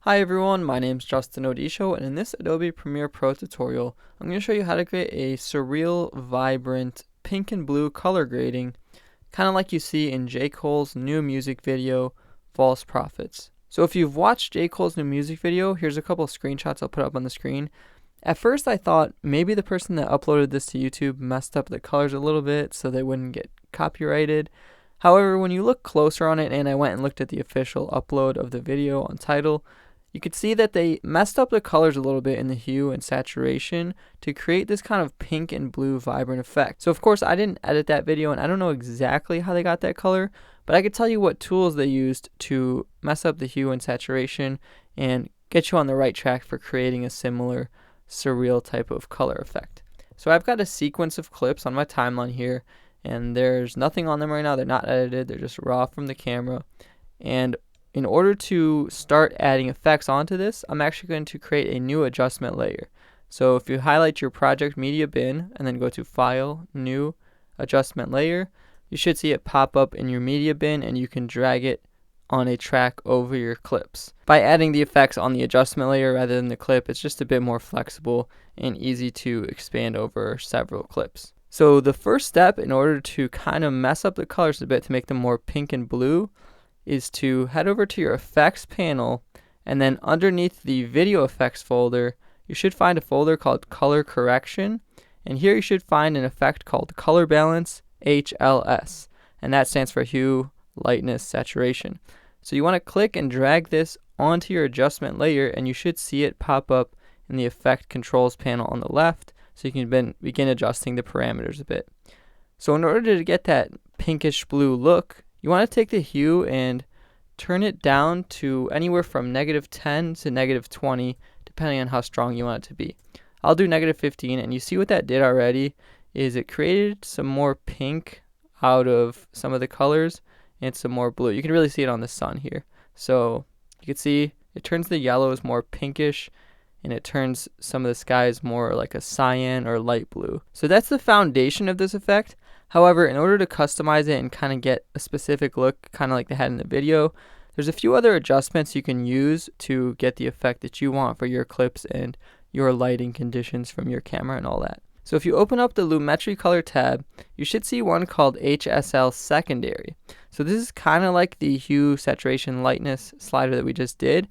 Hi everyone, my name is Justin Odisho, and in this Adobe Premiere Pro tutorial, I'm going to show you how to create a surreal, vibrant, pink and blue color grading, kind of like you see in J. Cole's new music video, False Prophets. So if you've watched J. Cole's new music video, here's a couple of screenshots I'll put up on the screen. At first I thought maybe the person that uploaded this to YouTube messed up the colors a little bit so they wouldn't get copyrighted. However, when you look closer on it, and I went and looked at the official upload of the video on Tidal, you could see that they messed up the colors a little bit in the hue and saturation to create this kind of pink and blue vibrant effect. So of course I didn't edit that video and I don't know exactly how they got that color, but I could tell you what tools they used to mess up the hue and saturation and get you on the right track for creating a similar surreal type of color effect. So I've got a sequence of clips on my timeline here, and there's nothing on them right now. They're not edited, they're just raw from the camera. And in order to start adding effects onto this, I'm actually going to create a new adjustment layer. So if you highlight your project media bin and then go to File, New, Adjustment Layer, you should see it pop up in your media bin and you can drag it on a track over your clips. By adding the effects on the adjustment layer rather than the clip, it's just a bit more flexible and easy to expand over several clips. So the first step in order to kind of mess up the colors a bit to make them more pink and blue is to head over to your effects panel, and then underneath the video effects folder you should find a folder called color correction, and here you should find an effect called color balance HLS, and that stands for hue, lightness, saturation. So you want to click and drag this onto your adjustment layer and you should see it pop up in the effect controls panel on the left, so you can begin adjusting the parameters a bit. So in order to get that pinkish blue look, you want to take the hue and turn it down to anywhere from -10 to -20, depending on how strong you want it to be. I'll do -15, and you see what that did already is it created some more pink out of some of the colors and some more blue. You can really see it on the sun here. So you can see it turns the yellows more pinkish, and it turns some of the skies more like a cyan or light blue. So that's the foundation of this effect. However, in order to customize it and kind of get a specific look, kind of like they had in the video, there's a few other adjustments you can use to get the effect that you want for your clips and your lighting conditions from your camera and all that. So if you open up the Lumetri Color tab, you should see one called HSL Secondary. So this is kind of like the hue, saturation, lightness slider that we just did.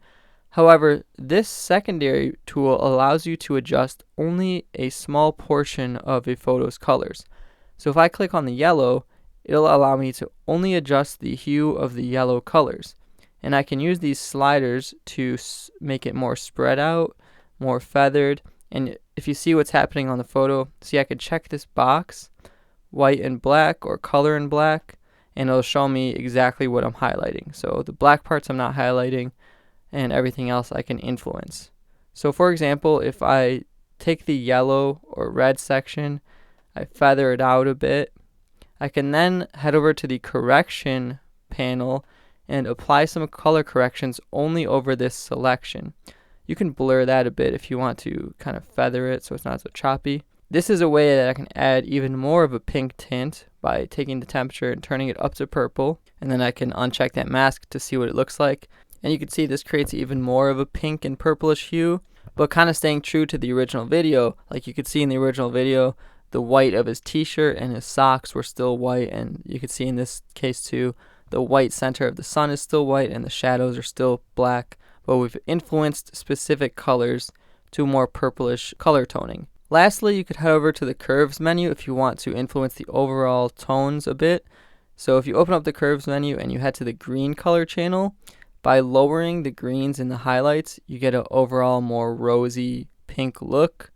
However, this secondary tool allows you to adjust only a small portion of a photo's colors. So if I click on the yellow, it'll allow me to only adjust the hue of the yellow colors. And I can use these sliders to make it more spread out, more feathered. And if you see what's happening on the photo, see I could check this box, white and black or color and black, and it'll show me exactly what I'm highlighting. So the black parts I'm not highlighting, and everything else I can influence. So for example, if I take the yellow or red section, I feather it out a bit, I can then head over to the correction panel and apply some color corrections only over this selection. You can blur that a bit if you want to kind of feather it so it's not so choppy. This is a way that I can add even more of a pink tint by taking the temperature and turning it up to purple, and then I can uncheck that mask to see what it looks like. And you can see this creates even more of a pink and purplish hue, but kind of staying true to the original video. Like you could see in the original video, the white of his t-shirt and his socks were still white, and you could see in this case too, the white center of the sun is still white and the shadows are still black, but we've influenced specific colors to more purplish color toning. Lastly, you could head over to the curves menu if you want to influence the overall tones a bit. So if you open up the curves menu and you head to the green color channel, by lowering the greens in the highlights, you get an overall more rosy pink look.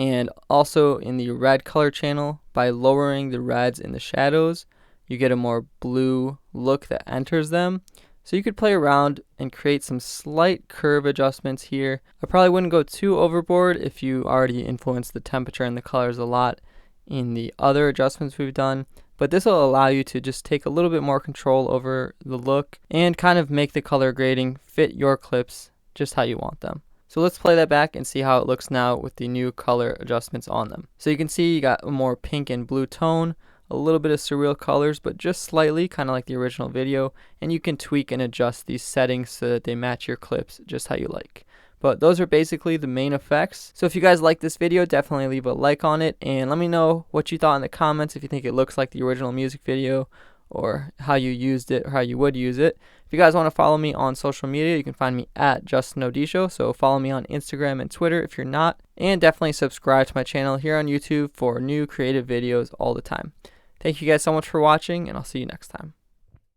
And also in the red color channel, by lowering the reds in the shadows, you get a more blue look that enters them. So you could play around and create some slight curve adjustments here. I probably wouldn't go too overboard if you already influenced the temperature and the colors a lot in the other adjustments we've done. But this will allow you to just take a little bit more control over the look and kind of make the color grading fit your clips just how you want them. So let's play that back and see how it looks now with the new color adjustments on them. So you can see you got a more pink and blue tone a little bit of surreal colors, but just slightly, kind of like the original video, and you can tweak and adjust these settings so that they match your clips just how you like. But those are basically the main effects. So if you guys like this video, definitely leave a like on it, and let me know what you thought in the comments, if you think it looks like the original music video, or how you used it, or how you would use it. If you guys want to follow me on social media, you can find me at JustinODisho. So follow me on Instagram and Twitter if you're not. And definitely subscribe to my channel here on YouTube for new creative videos all the time. Thank you guys so much for watching, and I'll see you next time.